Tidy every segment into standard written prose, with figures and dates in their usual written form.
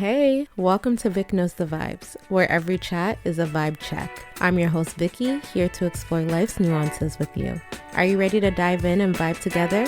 Hey, welcome to Vic Knows the Vibes, where every chat is a vibe check. I'm your host, Vicky, here to explore life's nuances with you. Are you ready to dive in and vibe together?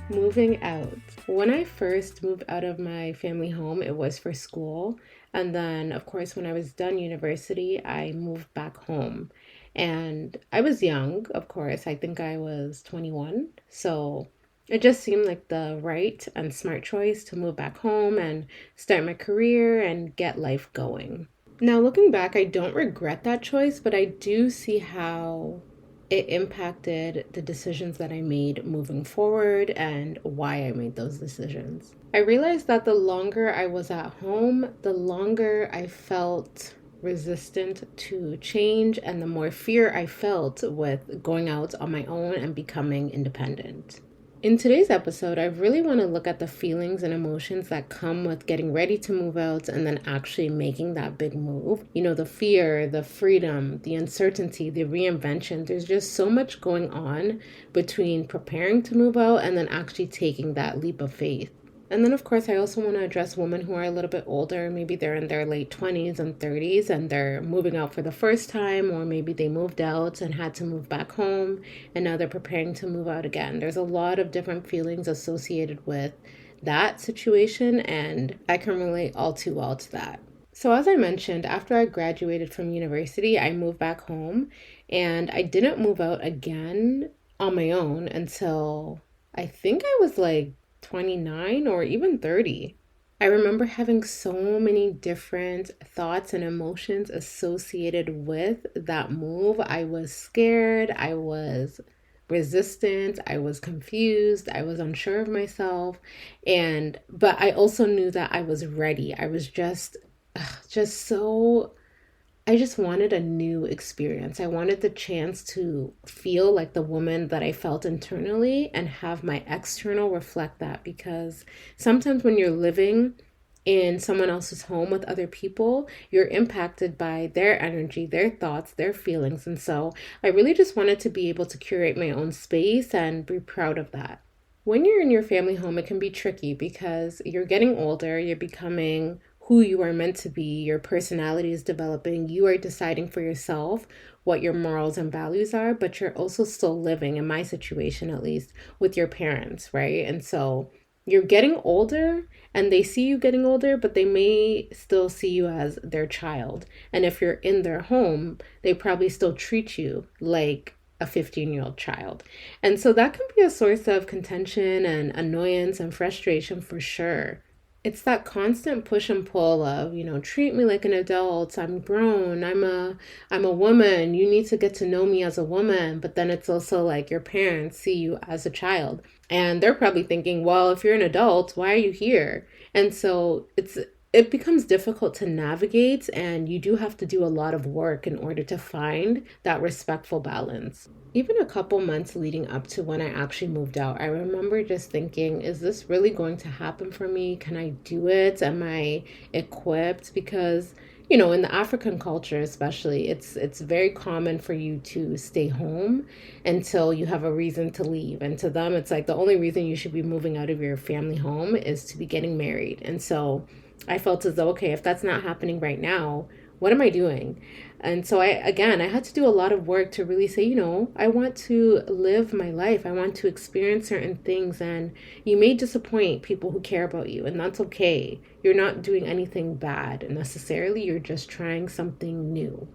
Moving out. When I first moved out of my family home, it was for school. And then, of course, when I was done university, I moved back home. And I was young, of course. I think I was 21. So it just seemed like the right and smart choice to move back home and start my career and get life going. Now, looking back, I don't regret that choice, but I do see how it impacted the decisions that I made moving forward and why I made those decisions. I realized that the longer I was at home, the longer I felt resistant to change and the more fear I felt with going out on my own and becoming independent. In today's episode, I really want to look at the feelings and emotions that come with getting ready to move out and then actually making that big move. You know, the fear, the freedom, the uncertainty, the reinvention. There's just so much going on between preparing to move out and then actually taking that leap of faith. And then, of course, I also want to address women who are a little bit older. Maybe they're in their late 20s and 30s and they're moving out for the first time, or maybe they moved out and had to move back home and now they're preparing to move out again. There's a lot of different feelings associated with that situation, and I can relate all too well to that. So as I mentioned, after I graduated from university, I moved back home and I didn't move out again on my own until I think I was like 29 or even 30. I remember having so many different thoughts and emotions associated with that move. I was scared, I was resistant, I was confused, I was unsure of myself, but I also knew that I was ready. I was just so I just wanted a new experience. I wanted the chance to feel like the woman that I felt internally and have my external reflect that, because sometimes when you're living in someone else's home with other people, you're impacted by their energy, their thoughts, their feelings. And so I really just wanted to be able to curate my own space and be proud of that. When you're in your family home, it can be tricky because you're getting older, you're becoming who you are meant to be, your personality is developing, you are deciding for yourself what your morals and values are, but you're also still living, in my situation at least, with your parents, right? And so you're getting older and they see you getting older, but they may still see you as their child. And if you're in their home, they probably still treat you like a 15-year-old child. And so that can be a source of contention and annoyance and frustration for sure. It's that constant push and pull of, treat me like an adult. I'm grown. I'm a woman. You need to get to know me as a woman. But then it's also like your parents see you as a child. And they're probably thinking, well, if you're an adult, why are you here? And so it becomes difficult to navigate, and you do have to do a lot of work in order to find that respectful balance. Even a couple months leading up to when I actually moved out, I remember just thinking, is this really going to happen for me? Can I do it? Am I equipped? Because, in the African culture especially, it's very common for you to stay home until you have a reason to leave. And to them, it's like the only reason you should be moving out of your family home is to be getting married. And so I felt as though, okay, if that's not happening right now, what am I doing? And so I had to do a lot of work to really say, I want to live my life. I want to experience certain things. And you may disappoint people who care about you, and that's okay. You're not doing anything bad necessarily. You're just trying something new.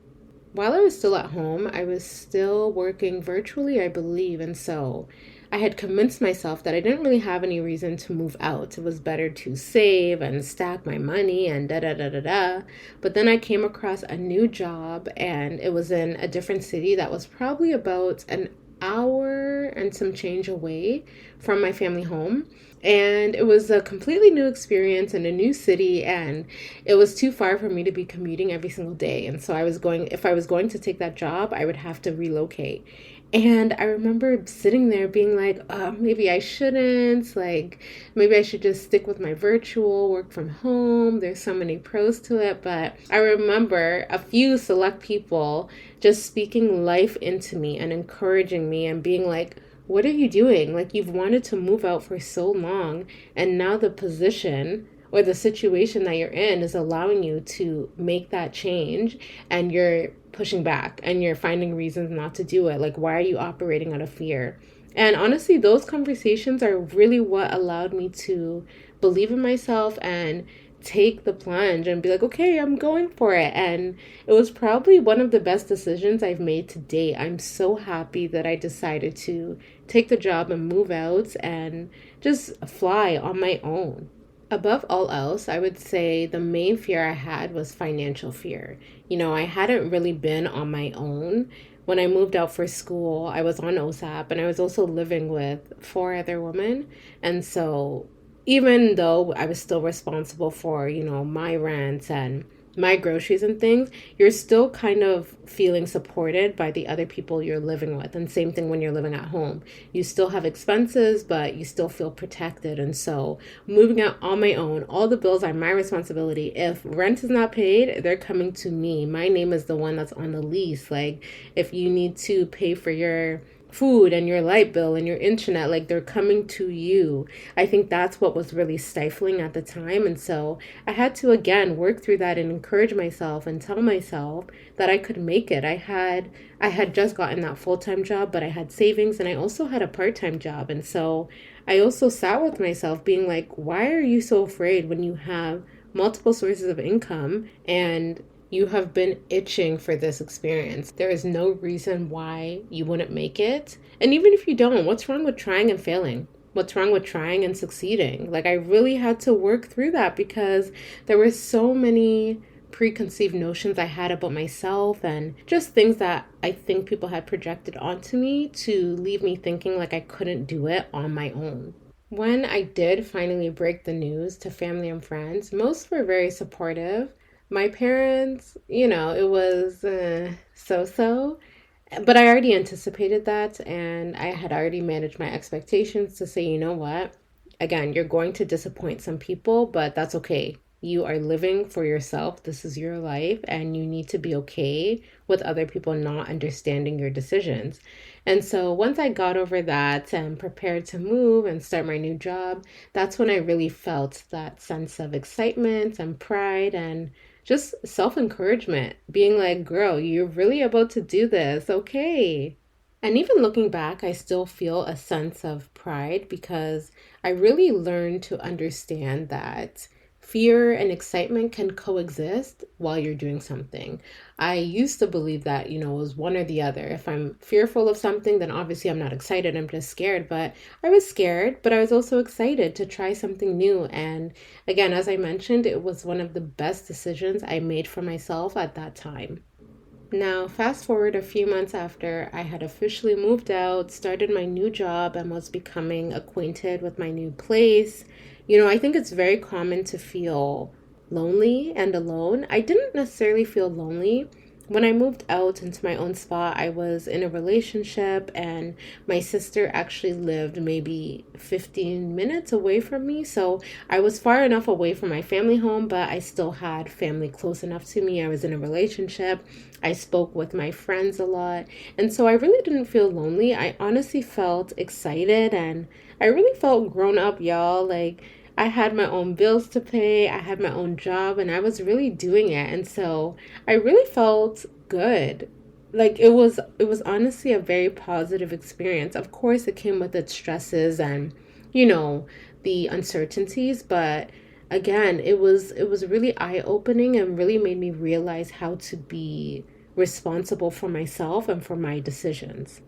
While I was still at home, I was still working virtually, I believe. And so I had convinced myself that I didn't really have any reason to move out. It was better to save and stack my money and da da da da da. But then I came across a new job, and it was in a different city that was probably about an hour and some change away from my family home. And it was a completely new experience in a new city, and it was too far for me to be commuting every single day. And so I was going, if I was going to take that job, I would have to relocate. And I remember sitting there being like, maybe I shouldn't, like, maybe I should just stick with my virtual work from home. There's so many pros to it. But I remember a few select people just speaking life into me and encouraging me and being like, what are you doing? Like, you've wanted to move out for so long, and now the position or the situation that you're in is allowing you to make that change, and you're pushing back and you're finding reasons not to do it. Like, why are you operating out of fear? And honestly, those conversations are really what allowed me to believe in myself and take the plunge and be like, okay, I'm going for it. And it was probably one of the best decisions I've made to date. I'm so happy that I decided to take the job and move out and just fly on my own. Above all else, I would say the main fear I had was financial fear. I hadn't really been on my own. When I moved out for school, I was on OSAP and I was also living with four other women. And so, even though I was still responsible for, my rent and my groceries and things, you're still kind of feeling supported by the other people you're living with. And same thing when you're living at home. You still have expenses, but you still feel protected. And so moving out on my own, all the bills are my responsibility. If rent is not paid, they're coming to me. My name is the one that's on the lease. Like, if you need to pay for your food and your light bill and your internet, like, they're coming to you. I think that's what was really stifling at the time. And so I had to again work through that and encourage myself and tell myself that I could make it. I had just gotten that full-time job, but I had savings, and I also had a part-time job. And so I also sat with myself being like, why are you so afraid when you have multiple sources of income and you have been itching for this experience? There is no reason why you wouldn't make it. And even if you don't, what's wrong with trying and failing? What's wrong with trying and succeeding? Like, I really had to work through that because there were so many preconceived notions I had about myself and just things that I think people had projected onto me to leave me thinking like I couldn't do it on my own. When I did finally break the news to family and friends, most were very supportive. My parents, it was so so. But I already anticipated that, and I had already managed my expectations to say, you know what? Again, you're going to disappoint some people, but that's okay. You are living for yourself. This is your life, and you need to be okay with other people not understanding your decisions. And so once I got over that and prepared to move and start my new job, that's when I really felt that sense of excitement and pride and just self encouragement, being like, girl, you're really about to do this. Okay. And even looking back, I still feel a sense of pride because I really learned to understand that fear and excitement can coexist while you're doing something. I used to believe that, it was one or the other. If I'm fearful of something, then obviously I'm not excited, I'm just scared. But I was scared, but I was also excited to try something new. And again, as I mentioned, it was one of the best decisions I made for myself at that time. Now, fast forward a few months after I had officially moved out, started my new job, and was becoming acquainted with my new place. I think it's very common to feel lonely and alone. I didn't necessarily feel lonely. When I moved out into my own spot, I was in a relationship, and my sister actually lived maybe 15 minutes away from me. So I was far enough away from my family home, but I still had family close enough to me. I was in a relationship. I spoke with my friends a lot. And so I really didn't feel lonely. I honestly felt excited, and I really felt grown up, y'all. Like, I had my own bills to pay, I had my own job, and I was really doing it. And so I really felt good. Like, it was honestly a very positive experience. Of course, it came with its stresses and, you know, the uncertainties, but again, it was really eye-opening and really made me realize how to be responsible for myself and for my decisions.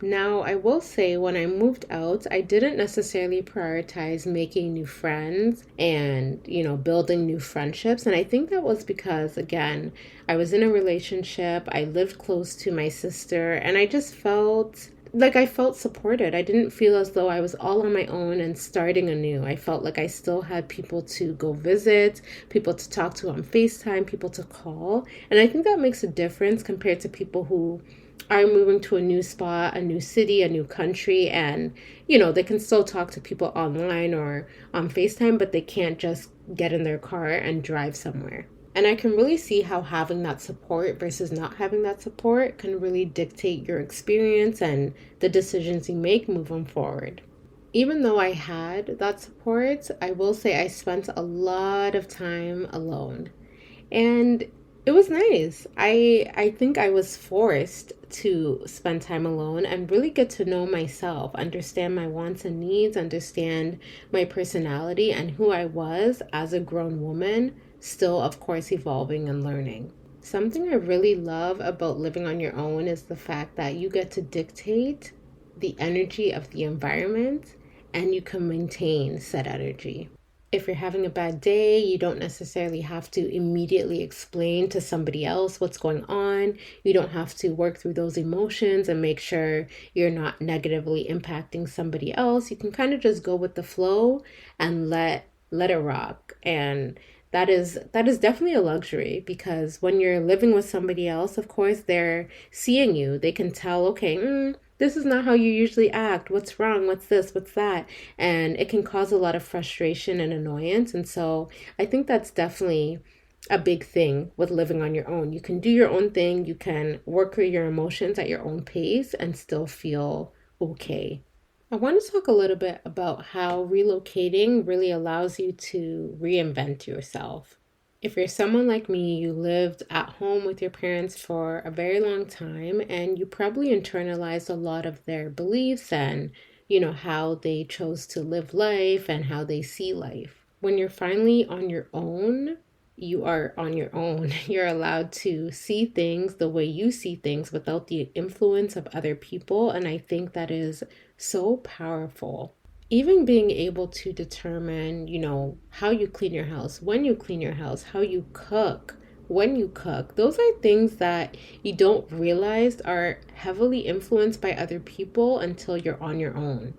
Now, I will say when I moved out, I didn't necessarily prioritize making new friends and, building new friendships. And I think that was because, again, I was in a relationship, I lived close to my sister, and I just felt like I felt supported. I didn't feel as though I was all on my own and starting anew. I felt like I still had people to go visit, people to talk to on FaceTime, people to call. And I think that makes a difference compared to people who are moving to a new spot, a new city, a new country, and they can still talk to people online or on FaceTime, but they can't just get in their car and drive somewhere. And I can really see how having that support versus not having that support can really dictate your experience and the decisions you make moving forward. Even though I had that support, I will say I spent a lot of time alone. And it was nice. I think I was forced to spend time alone and really get to know myself, understand my wants and needs, understand my personality and who I was as a grown woman, still of course evolving and learning. Something I really love about living on your own is the fact that you get to dictate the energy of the environment and you can maintain said energy. If you're having a bad day, you don't necessarily have to immediately explain to somebody else what's going on. You don't have to work through those emotions and make sure you're not negatively impacting somebody else. You can kind of just go with the flow and let it rock. And that is definitely a luxury, because when you're living with somebody else, of course, they're seeing you. They can tell, okay, this is not how you usually act. What's wrong? What's this? What's that? And it can cause a lot of frustration and annoyance. And so I think that's definitely a big thing with living on your own. You can do your own thing. You can work through your emotions at your own pace and still feel okay. I want to talk a little bit about how relocating really allows you to reinvent yourself. If you're someone like me, you lived at home with your parents for a very long time and you probably internalized a lot of their beliefs and, how they chose to live life and how they see life. When you're finally on your own, you are on your own. You're allowed to see things the way you see things without the influence of other people. And I think that is so powerful. Even being able to determine, how you clean your house, when you clean your house, how you cook, when you cook, those are things that you don't realize are heavily influenced by other people until you're on your own.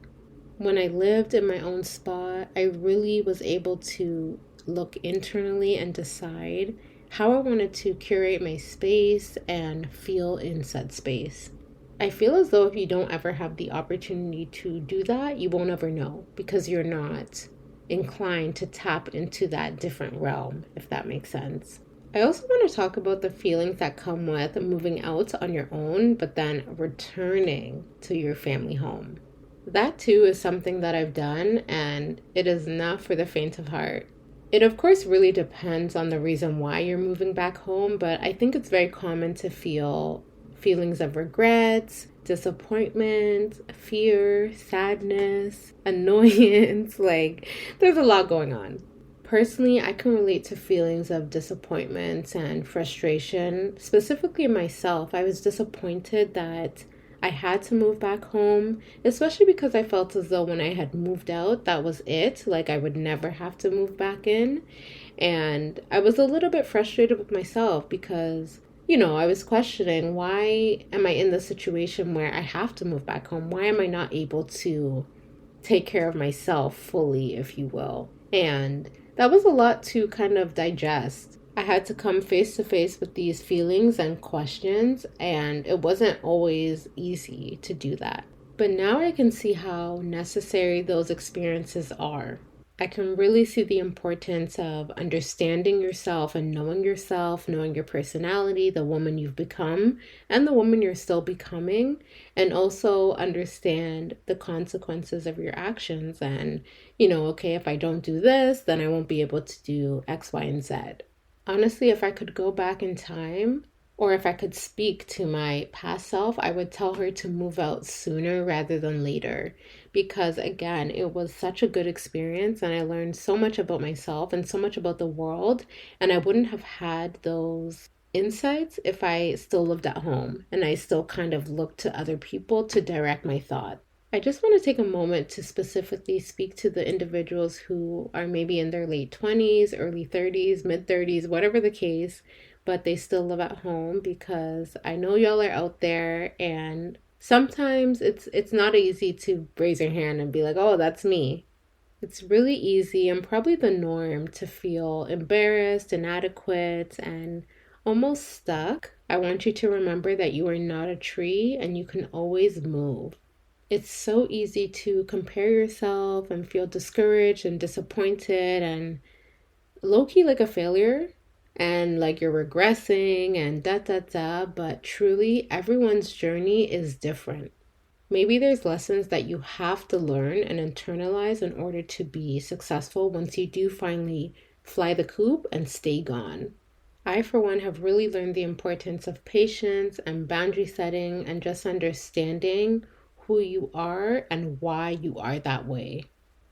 When I lived in my own spot, I really was able to look internally and decide how I wanted to curate my space and feel in said space. I feel as though if you don't ever have the opportunity to do that, you won't ever know, because you're not inclined to tap into that different realm, if that makes sense. I also want to talk about the feelings that come with moving out on your own, but then returning to your family home. That too is something that I've done, and it is not for the faint of heart. It, of course, really depends on the reason why you're moving back home, but I think it's very common to feel feelings of regrets, disappointment, fear, sadness, annoyance. Like, there's a lot going on. Personally, I can relate to feelings of disappointment and frustration. Specifically myself, I was disappointed that I had to move back home, especially because I felt as though when I had moved out, that was it. Like I would never have to move back in. And I was a little bit frustrated with myself because, I was questioning, why am I in this situation where I have to move back home? Why am I not able to take care of myself fully, if you will? And that was a lot to kind of digest. I had to come face to face with these feelings and questions, and it wasn't always easy to do that. But now I can see how necessary those experiences are. I can really see the importance of understanding yourself, knowing your personality, the woman you've become, and the woman you're still becoming, and also understand the consequences of your actions. And, okay, if I don't do this, then I won't be able to do X, Y, and Z. Honestly, if I could go back in time, or if I could speak to my past self, I would tell her to move out sooner rather than later. Because again, it was such a good experience and I learned so much about myself and so much about the world. And I wouldn't have had those insights if I still lived at home and I still kind of looked to other people to direct my thought. I just want to take a moment to specifically speak to the individuals who are maybe in their late 20s, early 30s, mid 30s, whatever the case, but they still live at home, because I know y'all are out there and Sometimes it's not easy to raise your hand and be like, "Oh, that's me." It's really easy and probably the norm to feel embarrassed, inadequate, and almost stuck. I want you to remember that you are not a tree and you can always move. It's so easy to compare yourself and feel discouraged and disappointed and low key like a failure and like you're regressing and da da da, but truly everyone's journey is different. Maybe there's lessons that you have to learn and internalize in order to be successful once you do finally fly the coop and stay gone. I, for one, have really learned the importance of patience and boundary setting and just understanding who you are and why you are that way.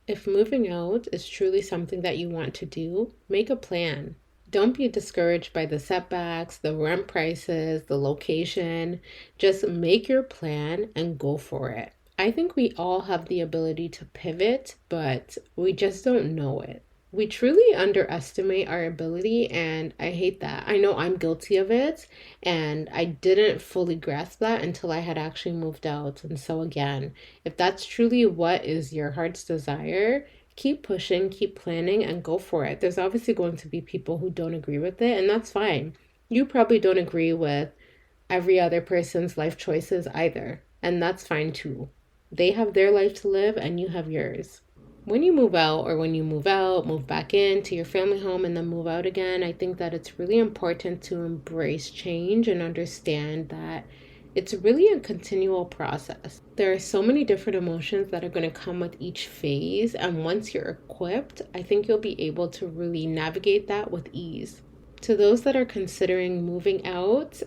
If moving out is truly something that you want to do, make a plan. Don't be discouraged by the setbacks, the rent prices, the location. Just make your plan and go for it. I think we all have the ability to pivot, but we just don't know it. We truly underestimate our ability, and I hate that. I know I'm guilty of it, and I didn't fully grasp that until I had actually moved out. And so, again, if that's truly what is your heart's desire, keep pushing, keep planning, and go for it. There's obviously going to be people who don't agree with it, and that's fine. You probably don't agree with every other person's life choices either, and that's fine too. They have their life to live, and you have yours. When you move out, or when you move out, move back into your family home and then move out again, I think that it's really important to embrace change and understand that it's really a continual process. There are so many different emotions that are going to come with each phase, and once you're equipped, I think you'll be able to really navigate that with ease. To those that are considering moving out,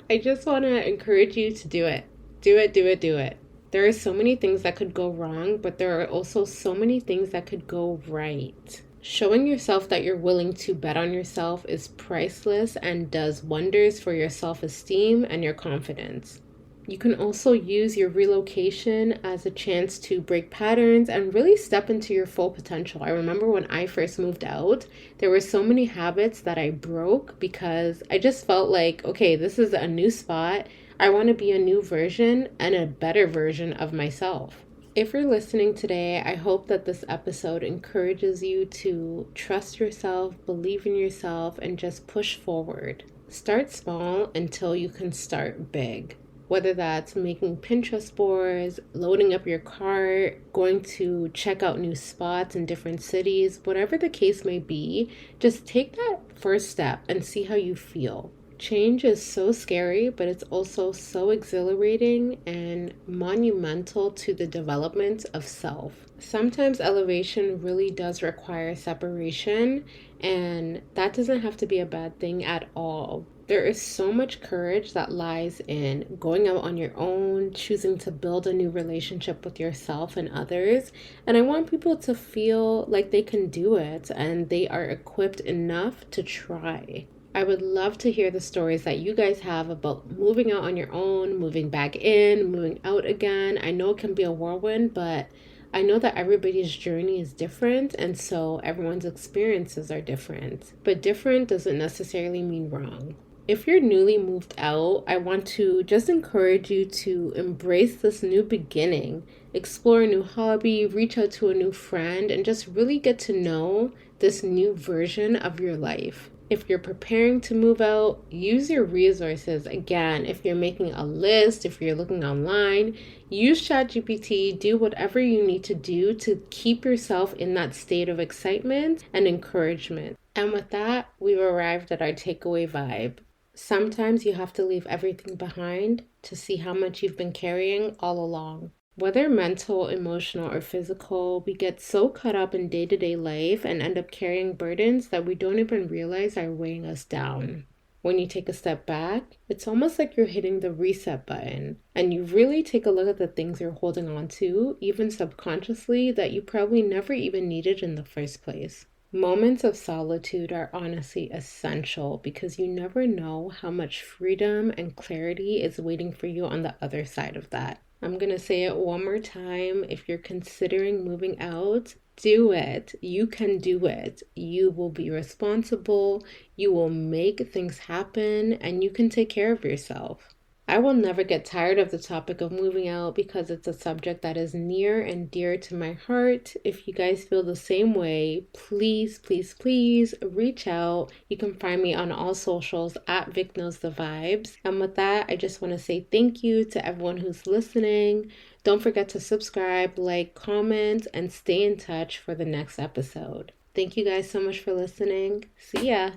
I just want to encourage you to do it. Do it, do it, do it. There are so many things that could go wrong, but there are also so many things that could go right. Showing yourself that you're willing to bet on yourself is priceless and does wonders for your self-esteem and your confidence. You can also use your relocation as a chance to break patterns and really step into your full potential. I remember when I first moved out, there were so many habits that I broke because I just felt like, okay, this is a new spot. I want to be a new version and a better version of myself. If you're listening today, I hope that this episode encourages you to trust yourself, believe in yourself, and just push forward. Start small until you can start big. Whether that's making Pinterest boards, loading up your cart, going to check out new spots in different cities, whatever the case may be, just take that first step and see how you feel. Change is so scary, but it's also so exhilarating and monumental to the development of self. Sometimes elevation really does require separation, and that doesn't have to be a bad thing at all. There is so much courage that lies in going out on your own, choosing to build a new relationship with yourself and others. And I want people to feel like they can do it and they are equipped enough to try. I would love to hear the stories that you guys have about moving out on your own, moving back in, moving out again. I know it can be a whirlwind, but I know that everybody's journey is different, and so everyone's experiences are different. But different doesn't necessarily mean wrong. If you're newly moved out, I want to just encourage you to embrace this new beginning, explore a new hobby, reach out to a new friend, and just really get to know this new version of your life. If you're preparing to move out, use your resources. Again, if you're making a list, if you're looking online, use ChatGPT, do whatever you need to do to keep yourself in that state of excitement and encouragement. And with that, we've arrived at our takeaway vibe. Sometimes you have to leave everything behind to see how much you've been carrying all along. Whether mental, emotional, or physical, we get so caught up in day-to-day life and end up carrying burdens that we don't even realize are weighing us down. When you take a step back, it's almost like you're hitting the reset button and you really take a look at the things you're holding on to, even subconsciously, that you probably never even needed in the first place. Moments of solitude are honestly essential because you never know how much freedom and clarity is waiting for you on the other side of that. I'm going to say it one more time. If you're considering moving out, do it. You can do it. You will be responsible. You will make things happen and you can take care of yourself. I will never get tired of the topic of moving out because it's a subject that is near and dear to my heart. If you guys feel the same way, please, please, please reach out. You can find me on all socials at Vic Knows the Vibes. And with that, I just want to say thank you to everyone who's listening. Don't forget to subscribe, like, comment, and stay in touch for the next episode. Thank you guys so much for listening. See ya.